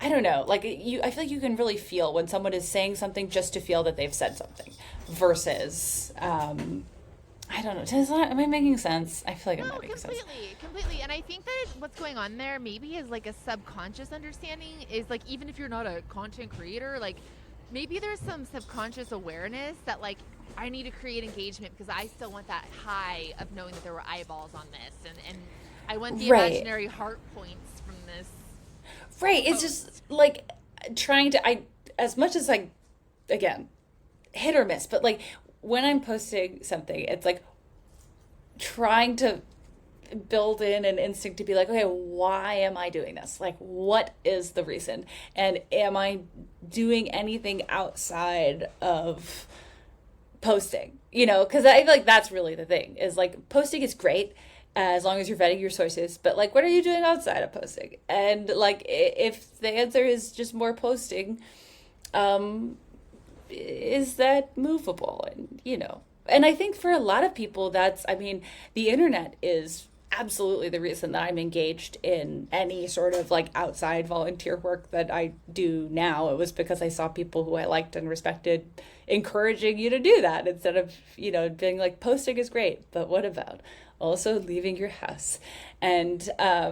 I don't know, like I feel like you can really feel when someone is saying something just to feel that they've said something versus I don't know. Am I making sense? I feel like I'm No, not making sense. completely. And I think that what's going on there maybe is like a subconscious understanding is like, even if you're not a content creator, like maybe there's some subconscious awareness that like I need to create engagement because I still want that high of knowing that there were eyeballs on this, and I want the Right. imaginary heart points from this Right. It's just post. like trying to I as much as like again, hit or miss, but like when I'm posting something, it's like trying to build in an instinct to be like, okay, why am I doing this? Like, what is the reason? And am I doing anything outside of posting? Because I feel like that's really the thing is like posting is great. as long as you're vetting your sources. But like, what are you doing outside of posting? And like, if the answer is just more posting, um, is that movable? And and I think for a lot of people, I mean, the internet is absolutely the reason that I'm engaged in any sort of like outside volunteer work that I do now. It was because I saw people who I liked and respected encouraging you to do that instead of, being like, posting is great, but what about also leaving your house? And I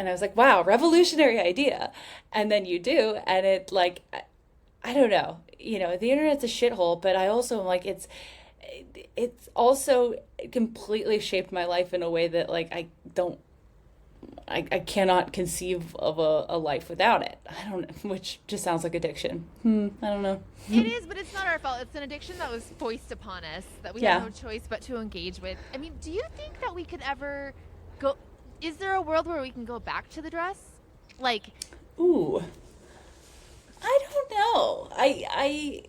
was like, wow, revolutionary idea. And then you do, and it like, I don't know, the internet's a shithole, but I also am like, it's also completely shaped my life in a way that like I cannot conceive of a life without it. I don't know, which just sounds like addiction. I don't know. It is, but it's not our fault. It's an addiction that was foisted upon us that we had Yeah. no choice but to engage with. I mean, do you think that we could ever go? Is there a world where we can go back to the dress? Like, Ooh, I don't know. I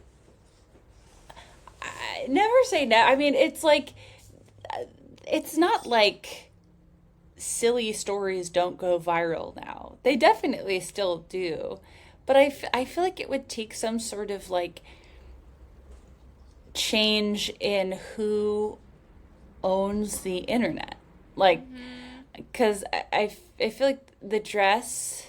never say no. I mean, it's like it's not like silly stories don't go viral now. They definitely still do. But I feel like it would take some sort of like change in who owns the internet. Like, mm-hmm. because I feel like the dress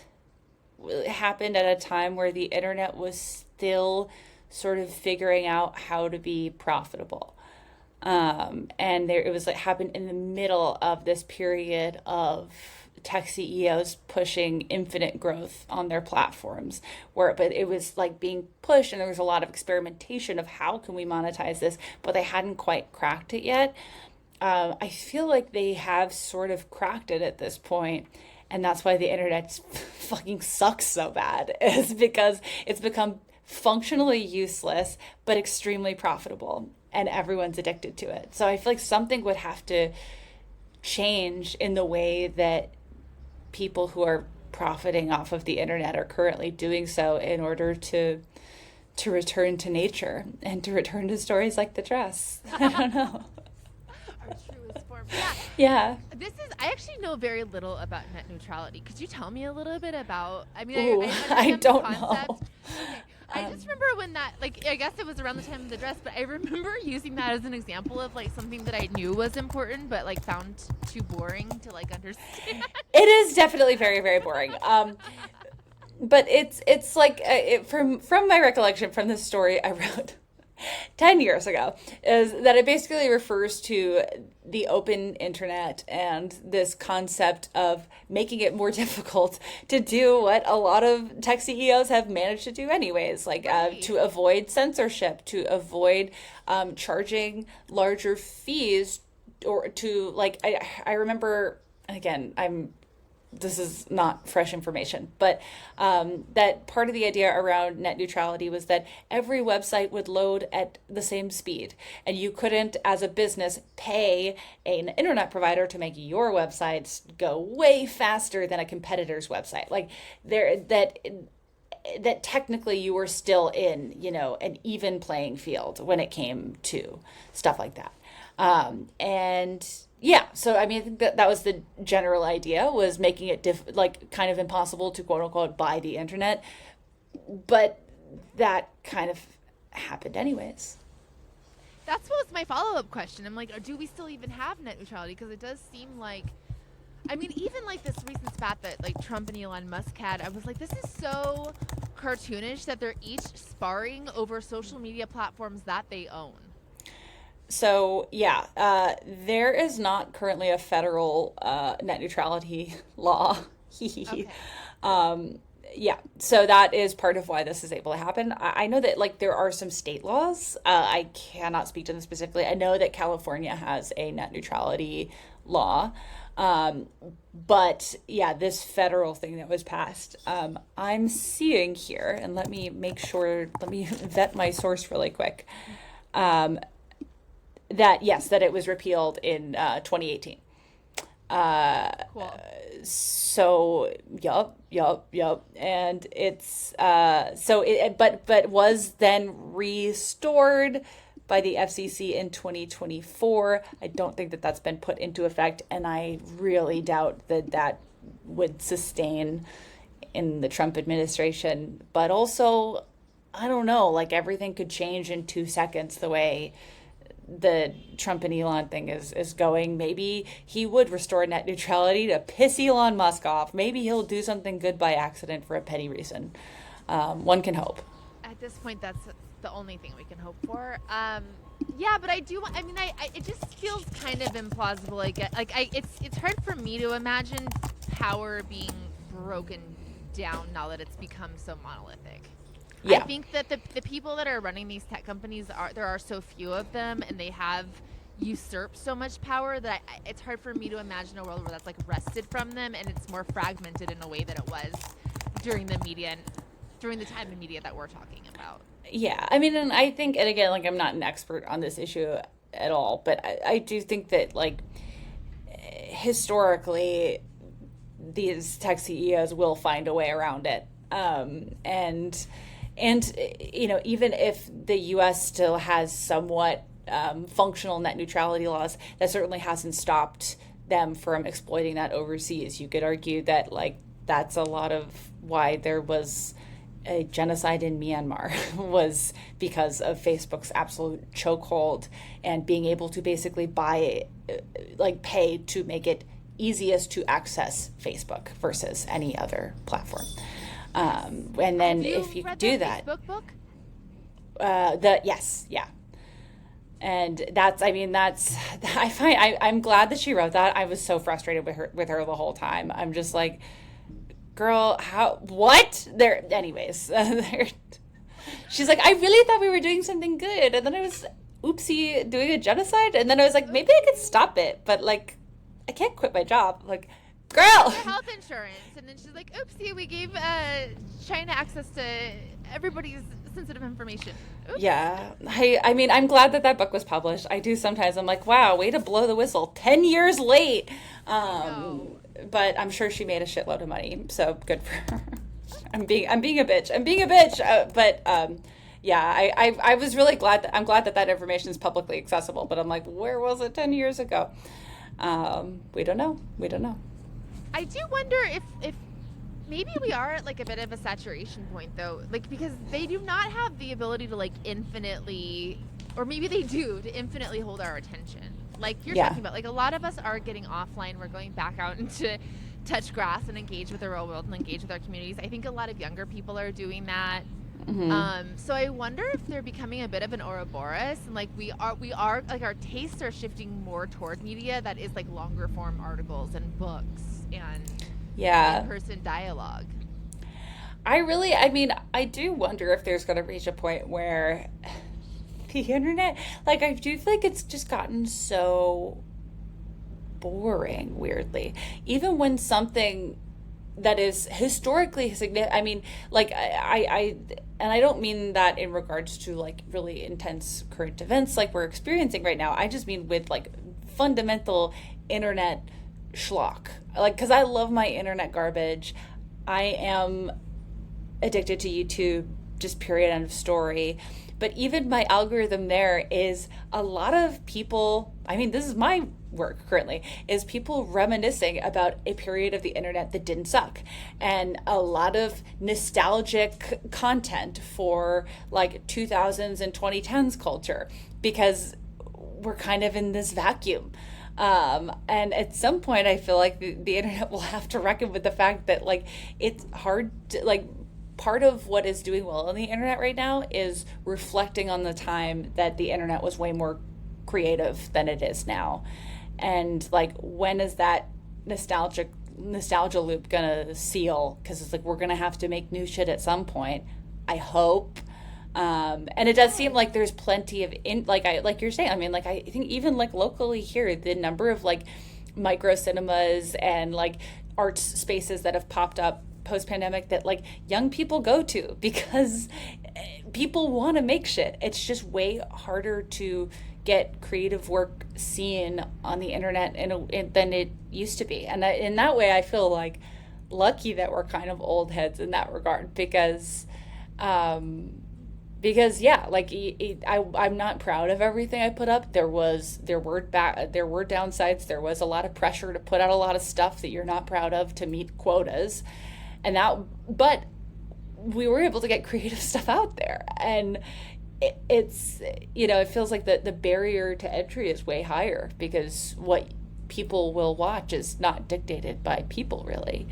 happened at a time where the internet was still sort of figuring out how to be profitable. And it was like happened in the middle of this period of tech CEOs pushing infinite growth on their platforms, but it was like being pushed, and there was a lot of experimentation of how can we monetize this, but they hadn't quite cracked it yet. I feel like they have sort of cracked it at this point, and that's why the internet fucking sucks so bad, is because it's become functionally useless but extremely profitable, and everyone's addicted to it. So I feel like something would have to change in the way that people who are profiting off of the internet are currently doing so in order to return to nature and to return to stories like the dress. I don't know. Our truest form. Yeah. Yeah. I actually know very little about net neutrality. Could you tell me a little bit about, I mean, Ooh, I I understand the don't concept. know. Okay. I just remember when that, like, I guess it was around the time of the dress, but I remember using that as an example of, like, something that I knew was important, but, like, found too boring to, like, understand. It is definitely very, very boring. But it's like from my recollection from this story I wrote 10 years ago, is that it basically refers to the open internet and this concept of making it more difficult to do what a lot of tech CEOs have managed to do anyways, like Right. to avoid censorship, to avoid charging larger fees, or to like I remember, again, this is not fresh information, but that part of the idea around net neutrality was that every website would load at the same speed, and you couldn't, as a business, pay an internet provider to make your websites go way faster than a competitor's website. Like that technically you were still in, an even playing field when it came to stuff like that. And yeah, so I mean, I think that was the general idea, was making it like kind of impossible to quote unquote buy the internet, but that kind of happened anyways. That's what was my follow-up question. I'm like, do we still even have net neutrality? Because it does seem like, I mean, even like this recent spat that like Trump and Elon Musk had, I was like, this is so cartoonish that they're each sparring over social media platforms that they own. So yeah, there is not currently a federal net neutrality law. Okay. um, yeah, so that is part of why this is able to happen. I know that like there are some state laws. I cannot speak to them specifically. I know that California has a net neutrality law. Um, but yeah, this federal thing that was passed, I'm seeing here, and let me make sure, let me vet my source really quick. Um, that yes, that it was repealed in 2018. Cool. So yup, and it's but was then restored by the FCC in 2024. I don't think that that's been put into effect, and I really doubt that that would sustain in the Trump administration. But also, I don't know, like everything could change in 2 seconds the way the Trump and Elon thing is going. Maybe he would restore net neutrality to piss Elon Musk off. Maybe he'll do something good by accident for a petty reason. One can hope. At this point, that's the only thing we can hope for. Yeah, but I do. I mean, it just feels kind of implausible. It's hard for me to imagine power being broken down now that it's become so monolithic. Yeah. I think that the people that are running these tech companies there are so few of them, and they have usurped so much power that it's hard for me to imagine a world where that's like wrested from them and it's more fragmented in a way that it was during the media and during the time in media that we're talking about. Yeah, I mean, and I think, and again, like I'm not an expert on this issue at all, but I do think that like historically these tech CEOs will find a way around it. And you know, even if the U.S. still has somewhat functional net neutrality laws, that certainly hasn't stopped them from exploiting that overseas. You could argue that like that's a lot of why there was a genocide in Myanmar was because of Facebook's absolute chokehold and being able to basically pay to make it easiest to access Facebook versus any other platform. And then if you do that, Facebook book? Yes, yeah. And I'm glad that she wrote that. I was so frustrated with her the whole time. I'm just like, girl, what? Anyways, she's like, I really thought we were doing something good. And then I was, oopsie, doing a genocide. And then I was like, maybe I could stop it. But like, I can't quit my job. Like, girl. Health insurance. And then she's like, oopsie, we gave China access to everybody's sensitive information. Oops. Yeah. I mean, I'm glad that book was published. I do sometimes. I'm like, wow, way to blow the whistle. 10 years late. But I'm sure she made a shitload of money. So good for her. I'm being a bitch. Yeah, I was really glad I'm glad that information is publicly accessible. But I'm like, where was it 10 years ago? We don't know. I do wonder if maybe we are at like a bit of a saturation point though, like because they do not have the ability to like infinitely, or maybe they do, to infinitely hold our attention. Like you're talking about, like a lot of us are getting offline. We're going back out into touch grass and engage with the real world and engage with our communities. I think a lot of younger people are doing that. Mm-hmm. So I wonder if they're becoming a bit of an Ouroboros, and like we are like our tastes are shifting more toward media that is like longer form articles and books and in-person dialogue. I do wonder if there's going to reach a point where the internet, like I do feel like it's just gotten so boring, weirdly. Even when something that is historically significant, I mean, like I don't mean that in regards to like really intense current events like we're experiencing right now. I just mean with like fundamental internet schlock. Like, because I love my internet garbage. I am addicted to YouTube, just period, end of story. But even my algorithm there is a lot of people, I mean, this is my work currently, is people reminiscing about a period of the internet that didn't suck. And a lot of nostalgic content for like 2000s and 2010s culture, because we're kind of in this vacuum. And at some point I feel like the internet will have to reckon with the fact that like it's hard to, like, part of what is doing well on the internet right now is reflecting on the time that the internet was way more creative than it is now. And like, when is that nostalgia loop gonna seal? Because it's like we're gonna have to make new shit at some point, I hope. And it does seem like there's plenty of like you're saying. I mean, like I think even like locally here, the number of like micro cinemas and like arts spaces that have popped up post-pandemic that like young people go to because people want to make shit. It's just way harder to get creative work seen on the internet than it used to be. And in that way, I feel like lucky that we're kind of old heads in that regard, because Because yeah, like I'm not proud of everything I put up. There were downsides. There was a lot of pressure to put out a lot of stuff that you're not proud of to meet quotas, and that. But we were able to get creative stuff out there, and it's it feels like the barrier to entry is way higher because what people will watch is not dictated by people really.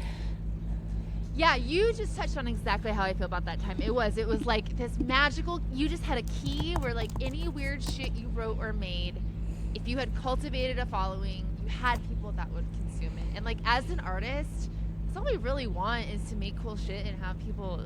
Yeah, you just touched on exactly how I feel about that time. It was like this magical, you just had a key where like any weird shit you wrote or made, if you had cultivated a following, you had people that would consume it. And like as an artist, that's all we really want is to make cool shit and have people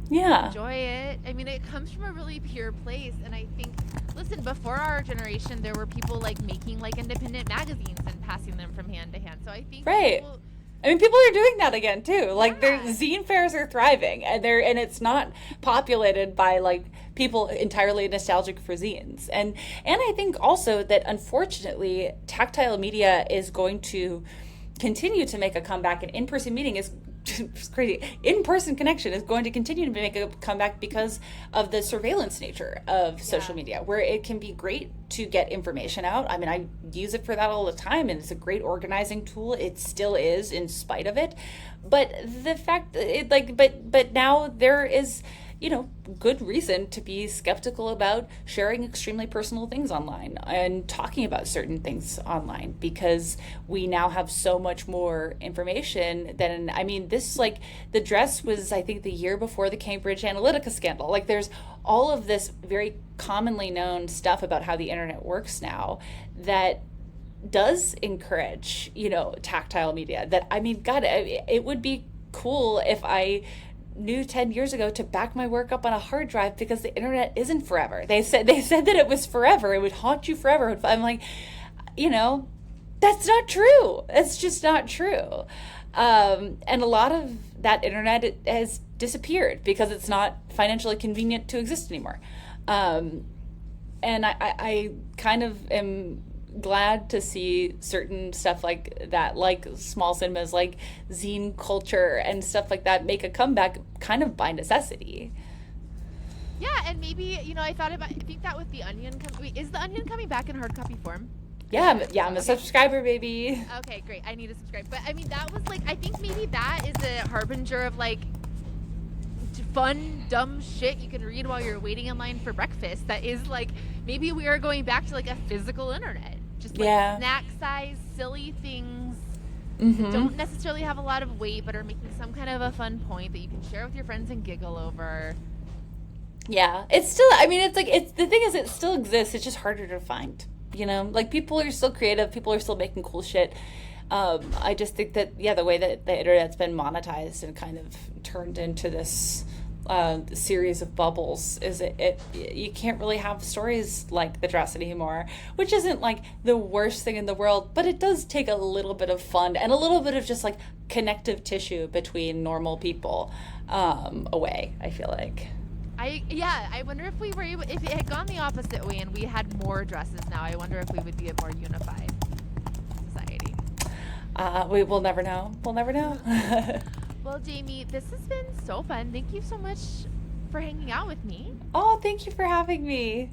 enjoy it. I mean, it comes from a really pure place. And I think, listen, before our generation, there were people like making like independent magazines and passing them from hand to hand. So I think people, I mean, people are doing that again too. Like, their zine fairs are thriving, and it's not populated by like people entirely nostalgic for zines. And I think also that unfortunately, tactile media is going to continue to make a comeback, and in-person meeting is it's crazy. In-person connection is going to continue to make a comeback because of the surveillance nature of social media, where it can be great to get information out. I mean, I use it for that all the time, and it's a great organizing tool. It still is, in spite of it. But the fact that but now there is, good reason to be skeptical about sharing extremely personal things online and talking about certain things online, because we now have so much more information than, I mean, this, like, the dress was, I think, the year before the Cambridge Analytica scandal. Like, there's all of this very commonly known stuff about how the internet works now that does encourage, tactile media. That, I mean, God, it would be cool if I knew 10 years ago to back my work up on a hard drive, because the internet isn't forever. They said that it was forever. It would haunt you forever. I'm like, that's not true. It's just not true. And a lot of that internet has disappeared because it's not financially convenient to exist anymore. And I kind of am glad to see certain stuff like that, like small cinemas, like zine culture and stuff like that, make a comeback kind of by necessity. Yeah, and maybe, I think that with The Onion, is The Onion coming back in hard copy form? Yeah, I'm a subscriber, baby. Okay, great. I need to subscribe. But I mean, that was like, I think maybe that is a harbinger of like fun, dumb shit you can read while you're waiting in line for breakfast. That is like, maybe we are going back to like a physical internet. Just like snack size, silly things that don't necessarily have a lot of weight, but are making some kind of a fun point that you can share with your friends and giggle over. Yeah, it's still, I mean, it's like, the thing is, it still exists. It's just harder to find, like, people are still creative. People are still making cool shit. I just think that, the way that the internet's been monetized and kind of turned into this series of bubbles is you can't really have stories like the dress anymore, which isn't like the worst thing in the world, but it does take a little bit of fun and a little bit of just like connective tissue between normal people away, I feel like. I wonder if if it had gone the opposite way and we had more dresses now, I wonder if we would be a more unified society. We'll never know. Well, Jamie, this has been so fun. Thank you so much for hanging out with me. Oh, thank you for having me.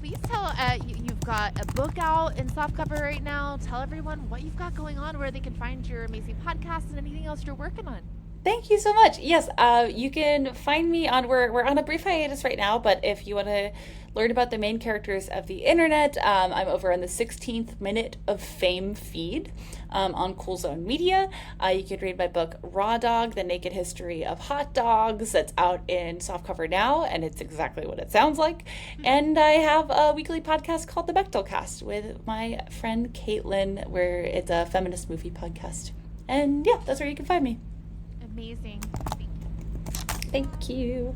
Please tell, you've got a book out in softcover right now. Tell everyone what you've got going on, where they can find your amazing podcast and anything else you're working on. Thank you so much. Yes, you can find me we're on a brief hiatus right now, but if you want to learn about the main characters of the internet, I'm over on the 16th Minute of Fame feed on Cool Zone Media. You can read my book, Raw Dog, The Naked History of Hot Dogs. That's out in softcover now, and it's exactly what it sounds like. And I have a weekly podcast called The Bechtel Cast with my friend Caitlin, where it's a feminist movie podcast. And yeah, that's where you can find me. Amazing. Thank you.